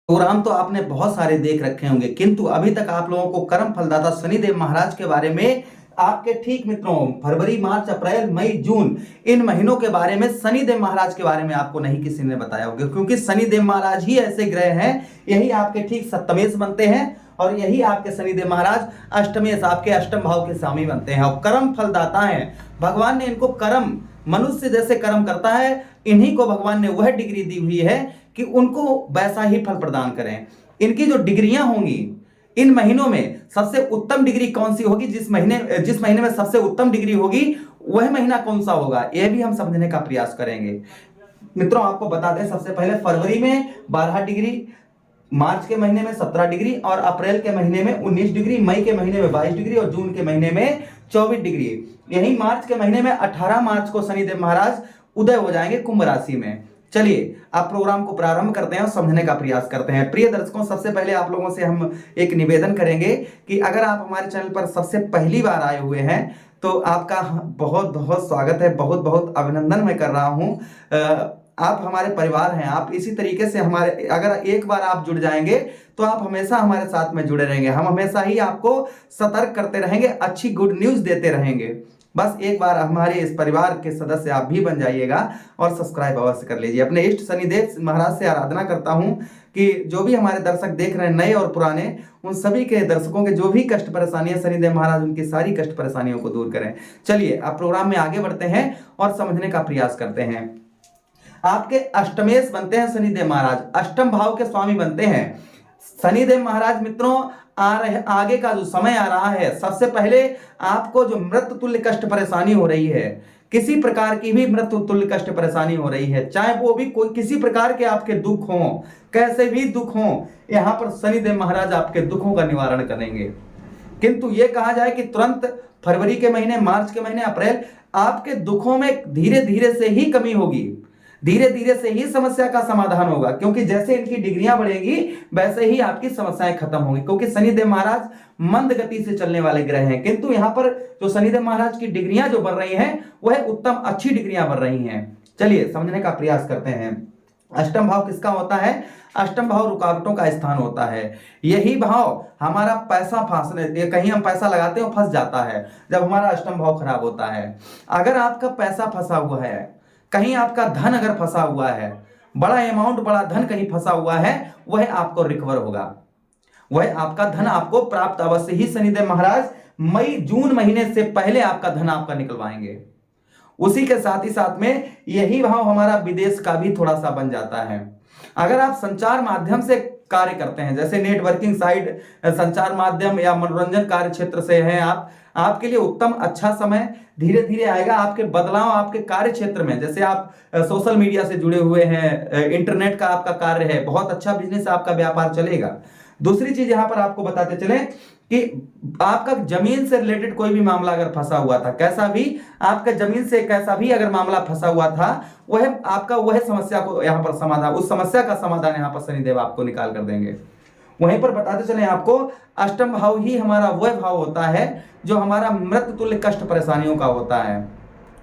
Programme तो आपने बहुत सारे देख रखे होंगे, किंतु अभी तक आप लोगों को कर्म फलदाता शनिदेव महाराज के बारे में आपके ठीक मित्रों फरवरी मार्च अप्रैल मई जून इन महीनों के बारे में शनिदेव महाराज के बारे में आपको नहीं किसी ने बताया होगा, क्योंकि शनिदेव महाराज ही ऐसे ग्रह हैं, यही आपके ठीक सप्तमेश बनते हैं और यही आपके शनिदेव महाराज अष्टमेश आपके अष्टम भाव के स्वामी बनते हैं और कर्म फलदाता हैं। भगवान ने इनको कर्म मनुष्य जैसे कर्म करता है, इन्हीं को भगवान ने वह डिग्री दी हुई है कि उनको वैसा ही फल प्रदान करें। इनकी जो डिग्रियां होंगी इन महीनों में सबसे उत्तम डिग्री कौन सी होगी, जिस महीने में सबसे उत्तम डिग्री होगी वह महीना कौन सा होगा, यह भी हम समझने का प्रयास करेंगे। मित्रों आपको बता दें, सबसे पहले फरवरी में 12 डिग्री, मार्च के महीने में 17 डिग्री और अप्रैल के महीने में 19 डिग्री, मई के महीने में 22 डिग्री और जून के महीने में 24 डिग्री। यही मार्च के महीने में 18 मार्च को शनिदेव महाराज उदय हो जाएंगे कुंभ राशि में। चलिए आप प्रोग्राम को प्रारंभ करते हैं और समझने का प्रयास करते हैं। प्रिय दर्शकों, सबसे पहले आप लोगों से हम एक निवेदन करेंगे कि अगर आप हमारे चैनल पर सबसे पहली बार आए हुए हैं तो आपका बहुत बहुत स्वागत है, बहुत बहुत अभिनंदन मैं कर रहा हूं। आप हमारे परिवार हैं, आप इसी तरीके से हमारे अगर एक बार आप जुड़ जाएंगे तो आप हमेशा हमारे साथ में जुड़े रहेंगे। हम हमेशा ही आपको सतर्क करते रहेंगे, अच्छी गुड न्यूज देते रहेंगे। बस एक बार हमारे इस परिवार के सदस्य आप भी बन जाइएगा और सब्सक्राइब अवश्य कर लीजिए। अपने इष्ट शनिदेव महाराज से आराधना करता हूं कि जो भी हमारे दर्शक देख रहे हैं नए और पुराने, उन सभी के दर्शकों के जो भी कष्ट परेशानियां शनिदेव महाराज उनकी सारी कष्ट परेशानियों को दूर करें। चलिए आप प्रोग्राम में आगे बढ़ते हैं और समझने का प्रयास करते हैं। आपके अष्टमेश बनते हैं शनिदेव महाराज, अष्टम भाव के स्वामी बनते हैं शनिदेव महाराज। मित्रों आगे का जो समय आ रहा है, सबसे पहले आपको जो मृत्यु तुल्य कष्ट परेशानी हो रही है, किसी प्रकार की भी मृत्यु तुल्य कष्ट परेशानी हो रही है, चाहे वो भी कोई किसी प्रकार के आपके दुख हो, कैसे भी दुख हो, यहां पर शनिदेव महाराज आपके दुखों का निवारण करेंगे। किंतु ये कहा जाए कि तुरंत फरवरी के महीने, मार्च के महीने, अप्रैल आपके दुखों में धीरे धीरे से ही कमी होगी, धीरे धीरे से ही समस्या का समाधान होगा, क्योंकि जैसे इनकी डिग्रियां बढ़ेगी वैसे ही आपकी समस्याएं खत्म होंगी, क्योंकि शनिदेव महाराज मंद गति से चलने वाले ग्रह हैं। किंतु यहां पर जो शनिदेव महाराज की डिग्रियां जो बढ़ रही हैं वह उत्तम अच्छी डिग्रियां बढ़ रही हैं। चलिए समझने का प्रयास करते हैं। अष्टम भाव किसका होता है? अष्टम भाव रुकावटों का स्थान होता है। यही भाव हमारा पैसा फंसने, कहीं हम पैसा लगाते हैं फंस जाता है जब हमारा अष्टम भाव खराब होता है। अगर आपका पैसा फंसा हुआ है, कहीं आपका धन अगर फंसा हुआ है, बड़ा अमाउंट बड़ा धन कहीं फंसा हुआ है, वह आपको रिकवर होगा, वह आपका धन आपको प्राप्त अवश्य ही शनिदेव महाराज मई जून महीने से पहले आपका धन आपका निकलवाएंगे। उसी के साथ ही साथ में यही भाव हमारा विदेश का भी थोड़ा सा बन जाता है। अगर आप संचार माध्यम से कार्य करते हैं, जैसे नेटवर्किंग साइड, संचार माध्यम या मनोरंजन कार्य क्षेत्र से हैं आपके लिए उत्तम अच्छा समय धीरे धीरे आएगा। आपके बदलाव आपके कार्य क्षेत्र में, जैसे आप सोशल मीडिया से जुड़े हुए हैं, इंटरनेट का आपका कार्य है, बहुत अच्छा बिजनेस आपका व्यापार चलेगा। दूसरी चीज यहां पर आपको बताते चले कि आपका जमीन से रिलेटेड कोई भी मामला अगर फंसा हुआ था, कैसा भी आपका जमीन से कैसा भी अगर मामला फंसा हुआ था, वह आपका वह समस्या को यहां पर समाधान, उस समस्या का समाधान यहां पर शनिदेव आपको निकाल कर देंगे। वहीं पर बताते चले आपको, अष्टम भाव ही हमारा वह भाव होता है जो हमारा मृत्यु तुल्य कष्ट परेशानियों का होता है।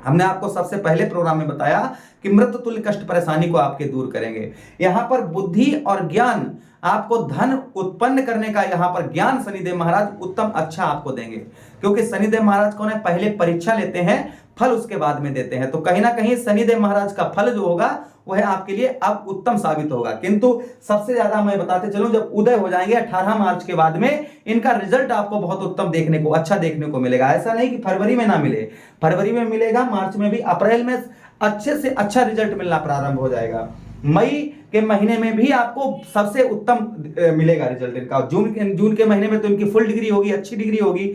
हमने आपको सबसे पहले प्रोग्राम में बताया कि मृत्यु तुल्य कष्ट परेशानी को आपके दूर करेंगे। यहां पर बुद्धि और ज्ञान, आपको धन उत्पन्न करने का यहां पर ज्ञान शनिदेव महाराज उत्तम अच्छा आपको देंगे, क्योंकि शनिदेव महाराज कौन है? पहले परीक्षा लेते हैं, फल उसके बाद में देते हैं। तो कहीं ना कहीं शनिदेव महाराज का फल जो होगा वह आपके लिए अब उत्तम साबित होगा। किंतु सबसे ज्यादा मैं बताते चलूं, जब उदय हो जाएंगे 18 मार्च के बाद में, इनका रिजल्ट आपको बहुत उत्तम देखने को, अच्छा देखने को मिलेगा। ऐसा नहीं कि फरवरी में ना मिले, फरवरी में मिलेगा, मार्च में भी, अप्रैल में अच्छे से अच्छा रिजल्ट मिलना प्रारंभ हो जाएगा। मई के महीने में भी आपको सबसे उत्तम मिलेगा रिजल्ट इनका। जून के महीने में तो इनकी फुल डिग्री होगी, अच्छी डिग्री होगी।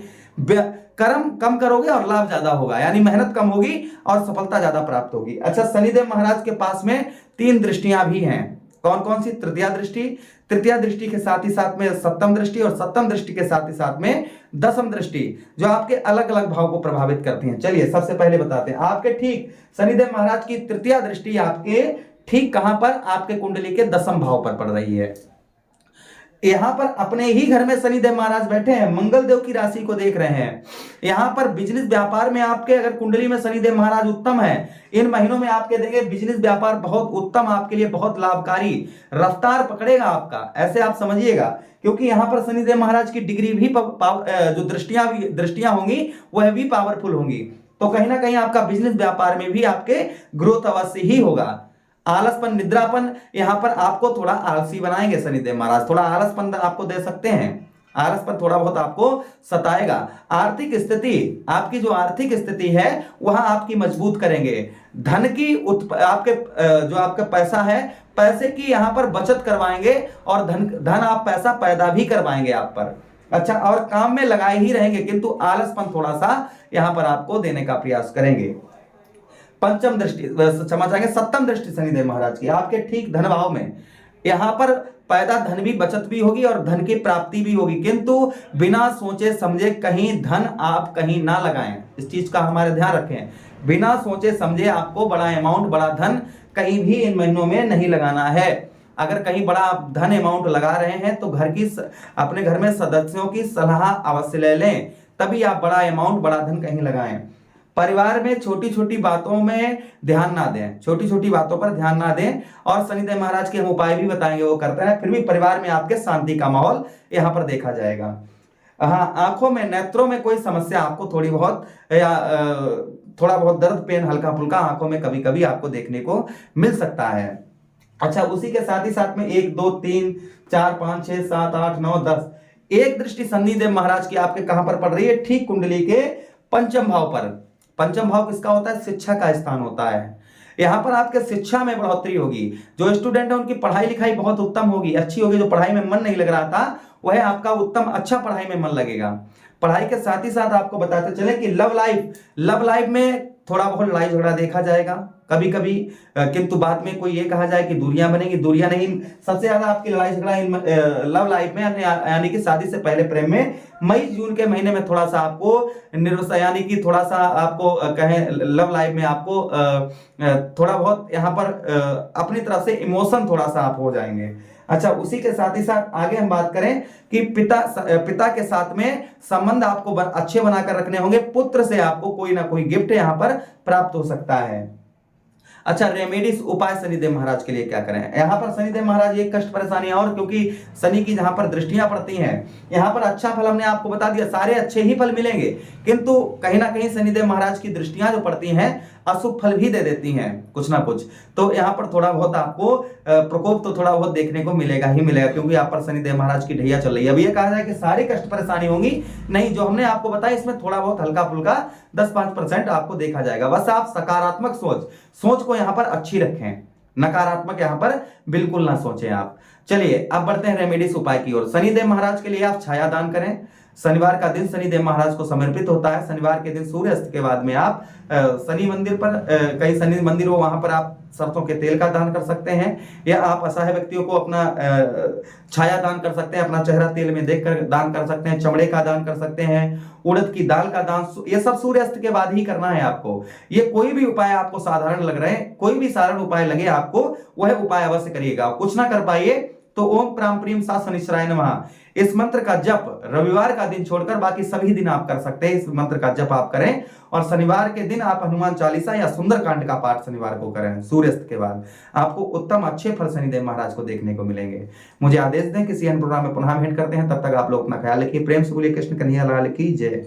कर्म कम करोगे और लाभ ज्यादा होगा, यानी मेहनत कम होगी और सफलता ज्यादा प्राप्त होगी। अच्छा, शनिदेव महाराज के पास में 3 दृष्टियां भी हैं। कौन कौन सी? तृतीया दृष्टि, तृतीया दृष्टि के साथ ही साथ में सप्तम दृष्टि, और सप्तम दृष्टि के साथ ही साथ में दसम दृष्टि, जो आपके अलग अलग भाव को प्रभावित करती हैं। चलिए सबसे पहले बताते हैं, आपके ठीक शनिदेव महाराज की तृतीया दृष्टि आपके ठीक कहां पर? आपके कुंडली के दसम भाव पर पड़ रही है। यहाँ पर अपने ही घर में शनिदेव महाराज बैठे हैं, मंगल देव की राशि को देख रहे हैं। यहाँ पर बिजनेस व्यापार में आपके अगर कुंडली में शनिदेव महाराज उत्तम है, इन महीनों में आपके देंगे बिजनेस व्यापार बहुत उत्तम, आपके लिए बहुत लाभकारी, रफ्तार पकड़ेगा आपका, ऐसे आप समझिएगा। क्योंकि यहाँ पर शनिदेव महाराज की डिग्री भी जो दृष्टियां होंगी वह भी पावरफुल होंगी, तो कहीं ना कहीं आपका बिजनेस व्यापार में भी आपके ग्रोथ अवश्य ही होगा। आलसपन, निद्रापन, यहां पर आपको थोड़ा आलसी बनाएंगे शनिदेव महाराज, थोड़ा आलसपन आपको दे सकते हैं, आलसपन थोड़ा बहुत आपको सताएगा। आर्थिक स्थिति, आपकी जो आर्थिक स्थिति है वह आपकी मजबूत करेंगे। धन की आपके जो आपका पैसा है, पैसे की यहां पर बचत करवाएंगे, और धन आप पैसा पैदा भी करवाएंगे आप पर। अच्छा, और काम में लगाए ही रहेंगे, किंतु आलसपन थोड़ा सा यहां पर आपको देने का प्रयास करेंगे। पंचम दृष्टि, क्षमा चाहेंगे, सप्तम दृष्टि शनिदेव महाराज की आपके ठीक धन भाव में, यहां पर पैदा धन भी, बचत भी होगी और धन की प्राप्ति भी होगी, किंतु बिना सोचे समझे कहीं धन आप कहीं ना लगाएं, इस चीज का हमारे ध्यान रखें। बिना सोचे समझे आपको बड़ा अमाउंट, बड़ा धन कहीं भी इन महीनों में नहीं लगाना है। अगर कहीं बड़ा आप धन अमाउंट लगा रहे हैं तो अपने घर में सदस्यों की सलाह अवश्य ले लें, तभी आप बड़ा अमाउंट, बड़ा धन कहीं लगाएं। परिवार में छोटी छोटी बातों में ध्यान ना दें, छोटी छोटी बातों पर ध्यान ना दें, और शनिदेव महाराज के हम उपाय भी बताएंगे, वो करते हैं, फिर भी परिवार में आपके शांति का माहौल यहां पर देखा जाएगा। हाँ, आंखों में, नेत्रों में कोई समस्या आपको थोड़ी बहुत या थोड़ा बहुत दर्द, पेन, हल्का फुल्का आंखों में कभी कभी आपको देखने को मिल सकता है। अच्छा, उसी के साथ ही साथ में 1 2 3 4 5 6 7 8 9 10 एक दृष्टि शनिदेव महाराज की आपके कहां पर पड़ रही है? ठीक कुंडली के पंचम भाव पर। पंचम भाव किसका होता है? शिक्षा का स्थान होता है। यहां पर आपके शिक्षा में बढ़ोतरी होगी, जो स्टूडेंट है उनकी पढ़ाई लिखाई बहुत उत्तम होगी, अच्छी होगी। जो पढ़ाई में मन नहीं लग रहा था वह आपका उत्तम, अच्छा पढ़ाई में मन लगेगा। पढ़ाई के साथ ही साथ आपको बताते चले कि लव लाइफ में थोड़ा बहुत लड़ाई झगड़ा देखा जाएगा कभी कभी, किंतु बाद में कोई ये कहा जाए कि दूरियां बनेंगी, दूरियां नहीं, सबसे ज्यादा आपकी लड़ाई झगड़ा लव लाइफ में, यानी कि शादी से पहले प्रेम में मई जून के महीने में थोड़ा सा आपको यानी कि थोड़ा सा आपको कहें लव लाइफ में आपको थोड़ा बहुत यहाँ पर अपनी तरफ से इमोशन थोड़ा सा आप हो जाएंगे। अच्छा, उसी के साथ ही साथ आगे हम बात करें कि पिता के साथ में संबंध आपको अच्छे बनाकर रखने होंगे। पुत्र से आपको कोई ना कोई गिफ्ट यहाँ पर प्राप्त हो सकता है। अच्छा, रेमेडीज, उपाय शनिदेव महाराज के लिए क्या करें? यहाँ पर शनिदेव महाराज एक कष्ट परेशानी और, क्योंकि शनि की जहां पर दृष्टियां पड़ती हैं, यहाँ पर अच्छा फल हमने आपको बता दिया, सारे अच्छे ही फल मिलेंगे, किंतु कहीं ना कहीं शनिदेव महाराज की दृष्टियां जो पड़ती हैं अशुभ फल भी दे देती हैं कुछ ना कुछ, तो यहाँ पर थोड़ा बहुत आपको प्रकोप तो थोड़ा बहुत देखने को मिलेगा ही मिलेगा, क्योंकि यहाँ पर शनिदेव महाराज की ढैया चल रही है। अब ये कहा जाए कि सारी कष्ट परेशानी होंगी, नहीं, जो हमने आपको बताया इसमें थोड़ा बहुत हल्का फुल्का 10-5% आपको देखा जाएगा। बस आप सकारात्मक सोच को यहाँ पर अच्छी रखें, नकारात्मक यहाँ पर बिल्कुल ना सोचें आप। चलिए अब बढ़ते हैं रेमेडीज उपाय की ओर। शनिदेव महाराज के लिए आप छाया दान करें। शनिवार का दिन शनिदेव महाराज को समर्पित होता है। शनिवार के दिन सूर्यास्त के बाद में आप शनि मंदिर पर, कई शनि मंदिर हो वहां पर आप सरसों के तेल का दान कर सकते हैं, या आप असहाय व्यक्तियों को अपना छाया दान कर सकते हैं, अपना चेहरा तेल में देखकर दान कर सकते हैं, चमड़े का दान कर सकते हैं, उड़द की दाल का दान, ये सब सूर्यास्त के बाद ही करना है आपको। ये कोई भी उपाय आपको साधारण लग रहे हैं, कोई भी साधारण उपाय लगे आपको, वह उपाय अवश्य करिएगा। कुछ ना कर पाइए तो ओम प्राम प्रीम सा शनिश्चराय नमः, इस मंत्र का जप रविवार का दिन छोड़कर बाकी सभी दिन आप कर सकते हैं। इस मंत्र का जप आप करें, और शनिवार के दिन आप हनुमान चालीसा या सुंदरकांड का पाठ शनिवार को करें सूर्यास्त के बाद। आपको उत्तम अच्छे फल शनिदेव महाराज को देखने को मिलेंगे। मुझे आदेश दें, किसी अन्य प्रोग्राम में पुनः भेंट करते हैं, तब तक आप लोग अपना ख्याल रखिए। प्रेम से बोलिए कृष्ण कन्हैया लाल की जय।